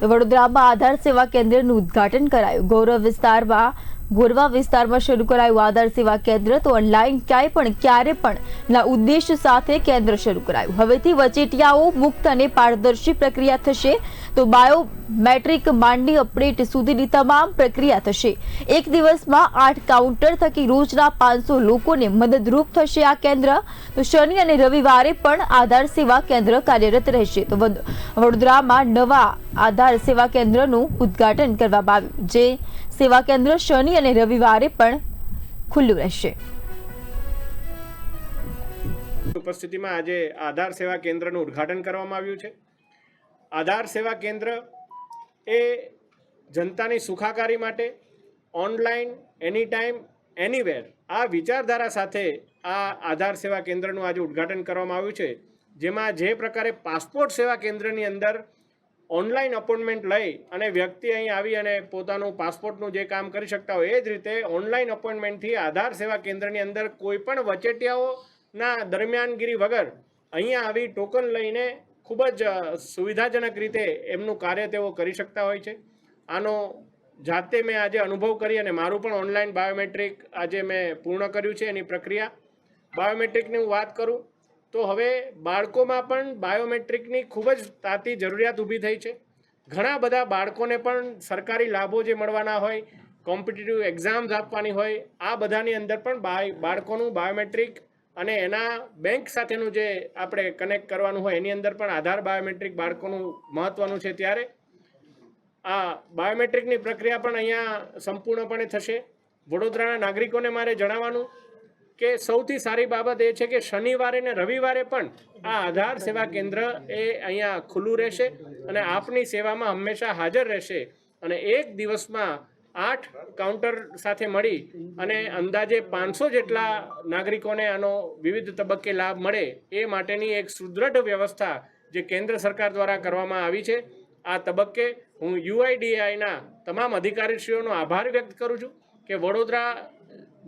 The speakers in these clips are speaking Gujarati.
તો વડોદરામાં આધાર સેવા કેન્દ્રનું ઉદ્ઘાટન કરાયું। ગોરવા વિસ્તારમાં શરૂ કરાયું આધાર સેવા કેન્દ્ર। તો ઓનલાઈન ક્યારે પણ ના ઉદ્દેશ્ય સાથે કેન્દ્ર શરૂ કરાયું। હવેથી વચેટિયાઓ મુક્ત અને પારદર્શી પ્રક્રિયા થશે। તો બાયોમેટ્રિક માંડી અપડેટ સુધીની તમામ પ્રક્રિયા થશે। એક દિવસમાં 8 કાઉન્ટર થકી રોજના 500 લોકોને મદદરૂપ થશે આ કેન્દ્ર। તો શનિ અને રવિવારે પણ આધાર સેવા કેન્દ્ર કાર્યરત રહેશે। તો વડોદરામાં નવા આધાર સેવા કેન્દ્રનું ઉદ્ઘાટન કરવામાં આવ્યું, જે સેવા કેન્દ્ર શનિ અને રવિવારે પણ ખુલ્લું રહેશે। ઉપસ્થિતિમાં આજે આધાર સેવા કેન્દ્રનું ઉદ્ઘાટન કરવામાં આવ્યું છે। આધાર સેવા કેન્દ્ર એ જનતાની સુખાકારી માટે ઓનલાઈન એની ટાઈમ એનીવેર આ વિચારધારા સાથે આ આધાર સેવા કેન્દ્રનું આજે ઉદ્ઘાટન કરવામાં આવ્યું છે, જેમાં જે પ્રકારે પાસપોર્ટ સેવા કેન્દ્રની અંદર ઓનલાઈન અપોઇન્ટમેન્ટ લઈ અને વ્યક્તિ અહીં આવી અને પોતાનું પાસપોર્ટનું જે કામ કરી શકતા હોય, એ જ રીતે ઓનલાઈન અપોઇન્ટમેન્ટથી આધાર સેવા કેન્દ્રની અંદર કોઈ પણ વચેટિયાઓના દરમિયાનગીરી વગર અહીંયા આવી ટોકન લઈને ખૂબ જ સુવિધાજનક રીતે એમનું કાર્ય તેઓ કરી શકતા હોય છે। આનો જાતે મેં આજે અનુભવ કરી અને મારું પણ ઓનલાઈન બાયોમેટ્રિક આજે મેં પૂર્ણ કર્યું છે એની પ્રક્રિયા। બાયોમેટ્રિકની હું વાત કરું તો હવે બાળકોમાં પણ બાયોમેટ્રિકની ખૂબ જ તાતી જરૂરિયાત ઊભી થઈ છે। ઘણા બધા બાળકોને પણ સરકારી લાભો જે મળવાના હોય, કોમ્પિટિટિવ એક્ઝામ્સ આપવાની હોય, આ બધાની અંદર પણ બાળકોનું બાયોમેટ્રિક અને એના બેંક સાથેનું જે આપણે કનેક્ટ કરવાનું હોય એની અંદર પણ આધાર બાયોમેટ્રિક બાળકોનું મહત્ત્વનું છે। ત્યારે આ બાયોમેટ્રિકની પ્રક્રિયા પણ અહીંયા સંપૂર્ણપણે થશે। વડોદરાના નાગરિકોને મારે જણાવવાનું કે સૌથી સારી બાબત એ છે કે શનિવારે ને રવિવારે પણ આ આધાર સેવા કેન્દ્ર એ અહીંયા ખુલ્લું રહેશે અને આપની સેવામાં હંમેશા હાજર રહેશે। અને એક દિવસમાં 8 કાઉન્ટર સાથે મળી અને અંદાજે 500 જેટલા નાગરિકોને આનો વિવિધ તબક્કે લાભ મળે એ માટેની એક સુદૃઢ વ્યવસ્થા જે કેન્દ્ર સરકાર દ્વારા કરવામાં આવી છે। આ તબક્કે હું UIDAIના તમામ અધિકારીશ્રીઓનો આભાર વ્યક્ત કરું છું કે વડોદરા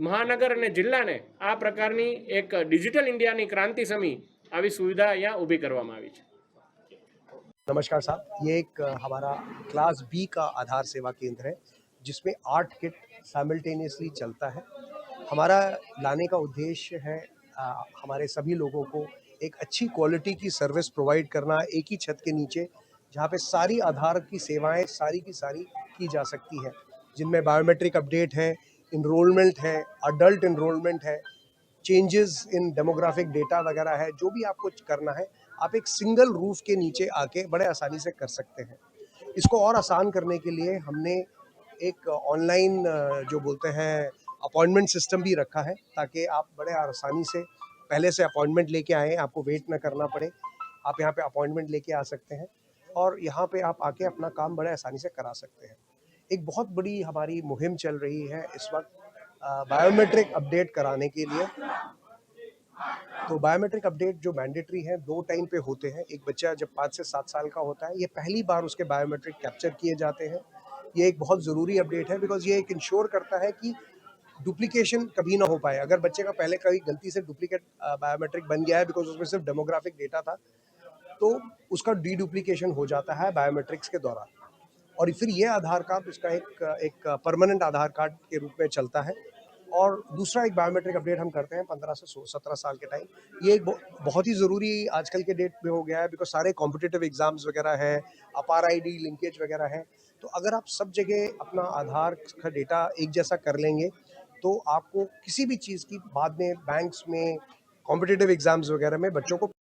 મહાનગર અને જિલ્લાને આ પ્રકારની એક ડિજિટલ इंडिया क्रांति समी આવી સુવિધા અહીંયા ઊભી કરવામાં આવી છે। नमस्कार साहब, ये एक हमारा क्लास बी का आधार सेवा केंद्र है जिसमें 8 किट साइमल्टेनियसली चलता है। हमारा लाने का उद्देश्य है हमारे सभी लोगों को एक अच्छी क्वालिटी की सर्विस प्रोवाइड करना, एक ही छत के नीचे जहाँ पे सारी आधार की सेवाएं सारी की सारी की जा सकती हैं, जिनमें बायोमेट्रिक अपडेट है, इनरोलमेंट है, अडल्ट इनरोलमेंट है, चेंजेस इन डेमोग्राफिक डेटा वगैरह है। जो भी आपको करना है आप एक सिंगल रूफ के नीचे आके बड़े आसानी से कर सकते हैं। इसको और आसान करने के लिए हमने एक ऑनलाइन जो बोलते हैं अपॉइंटमेंट सिस्टम भी रखा है, ताकि आप बड़े आसानी से पहले से अपॉइंटमेंट लेके आएँ, आपको वेट ना करना पड़े। आप यहाँ पे अपॉइंटमेंट लेके आ सकते हैं और यहाँ पे आप आके अपना काम बड़े आसानी से करा सकते हैं। एक बहुत बड़ी हमारी मुहिम चल रही है इस वक्त बायोमेट्रिक अपडेट कराने के लिए। तो बायोमेट्रिक अपडेट जो मैंडेटरी है 2 टाइम पे होते हैं। एक बच्चा जब 5 से 7 साल का होता है, ये पहली बार उसके बायोमेट्रिक कैप्चर किए जाते हैं। ये एक बहुत ज़रूरी अपडेट है, बिकॉज ये एक इंश्योर करता है कि डुप्लीकेशन कभी ना हो पाए। अगर बच्चे का पहले कभी गलती से डुप्लीकेट बायोमेट्रिक बन गया है, बिकॉज उसमें सिर्फ डेमोग्राफिक डेटा था, तो उसका डुप्लीकेशन हो जाता है बायोमेट्रिक्स के दौरान। और फिर ये आधार कार्ड उसका एक परमानेंट आधार कार्ड के रूप में चलता है। और दूसरा एक बायोमेट्रिक अपडेट हम करते हैं 15 से 17 साल के टाइम। ये एक बहुत ही ज़रूरी आजकल के डेट में हो गया है, बिकॉज सारे कॉम्पिटिटिव एग्जाम्स वगैरह है, अपार ID लिंकेज वगैरह है। तो अगर आप सब जगह अपना आधार का डेटा एक जैसा कर लेंगे तो आपको किसी भी चीज़ की बाद में बैंक्स में कॉम्पिटिटिव एग्जाम्स वगैरह में बच्चों को